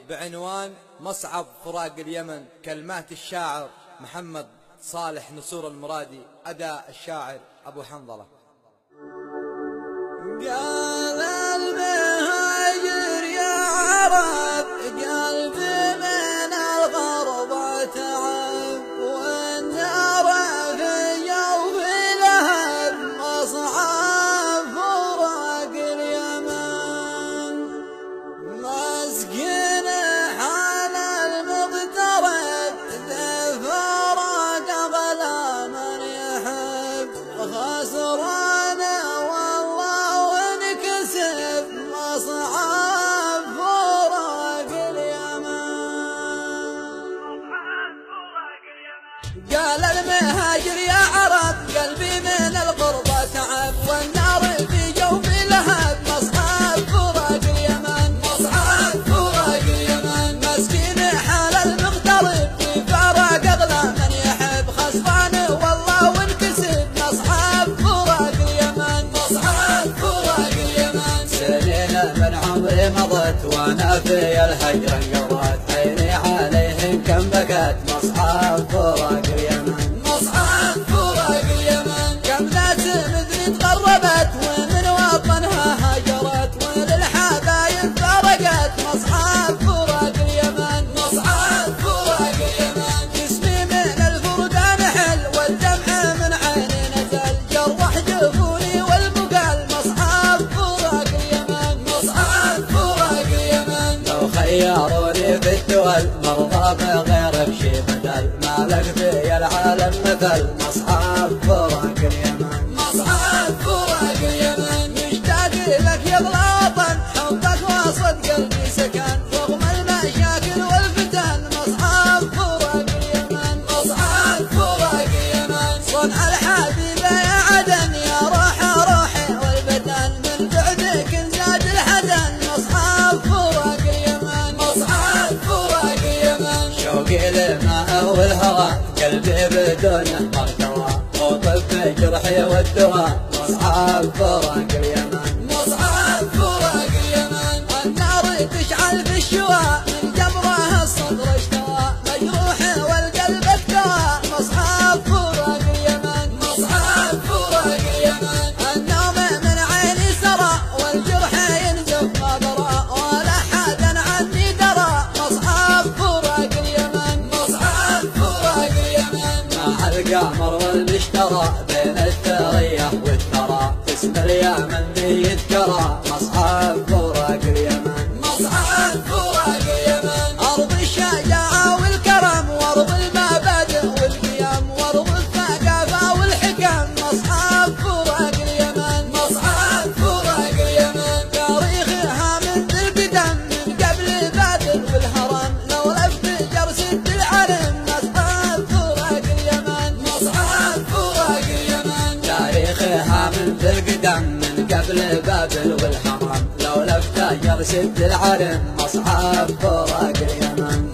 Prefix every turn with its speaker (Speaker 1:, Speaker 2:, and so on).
Speaker 1: بعنوان مصعب فراق اليمن، كلمات الشاعر محمد صالح نصور المرادي، أداء الشاعر أبو حنظلة.
Speaker 2: قال المهاجر يا عرب قلبي من الغربة تعب، والنار في جوف لهب مصعب فراق اليمن. مسكين حال المغترب بفراق أغلى من يحب، خسران والله وانكسب مصعب فراق اليمن. قال المهاجر يا عرب قلبي من الغربة تعب، والنار في جوفي لهب مصعب فراق اليمن. مصعب فراق اليمن. مسكين حال المغترب بفراق أغلى من يحب، خسران والله وانكسب مصعب فراق اليمن. مصعب فراق اليمن.
Speaker 3: سنين من عمري مضت وانا في الهجر انقضت، عيني عليهم كم بكت مصعب فراق اليمن.
Speaker 2: مصعب فراق اليمن. كم ناس مثلي تغربت ومن وطنها هاجرت، وللحبايب فرقت مصعب فراق اليمن. مصعب فراق اليمن. جسمي من الفرقة نحل والدمع من عيني نزل، جرح جفوني والبقال مصعب فراق اليمن. مصعب فراق اليمن.
Speaker 3: لو خيروني في الدول مرضى بغير بشي بدل، مالك في العالم مثل مصعب فراق اليمن.
Speaker 2: مصعب فراق اليمن. مشتاق لك يا الوطن حبك وسط قلبي سكن، رغم المشاكل والفتن مصعب فراق اليمن. مصعب فراق اليمن. صنع الحبيب يا عدن يا روحي والبدن، من بعدك انزاد الحزن مصعب فراق اليمن. مصعب فراق اليمن.
Speaker 3: شوقي للماء والهوى قلبي بدونه مرتوى، وطب جرحي والدواء مصعب فراق اليمن.
Speaker 2: مصعب فراق اليمن. النار تشعل في الشواء من جمرها الصدر اشتوى، مجروح والقلب اكتوى مصعب فراق اليمن. مصعب فراق اليمن. النوم من عيني سرى والجرح ينزف ما درى، ولا حدا عني درى مصعب فراق اليمن. مصعب فراق اليمن.
Speaker 3: مع القمر والمشترى بين الثريا والثرى، اسم اليمن ذي يذكرى مصعب فراق اليمن.
Speaker 2: مصعب فراق اليمن. أرض الشجاعة والكرم، وأرض المبادئ والقيم، وأرض الثقافة والحكم مصعب فراق اليمن. مصعب فراق اليمن. تاريخها من ذي القدم من قبل بابل والهرم، لو لفت جرسد العلم مصعب فراق اليمن. مصعب فراق اليمن.
Speaker 3: تاريخها من ذي القدم من قبل بابل والحرم، لو لفت جرسد العلم مصعب فراق اليمن.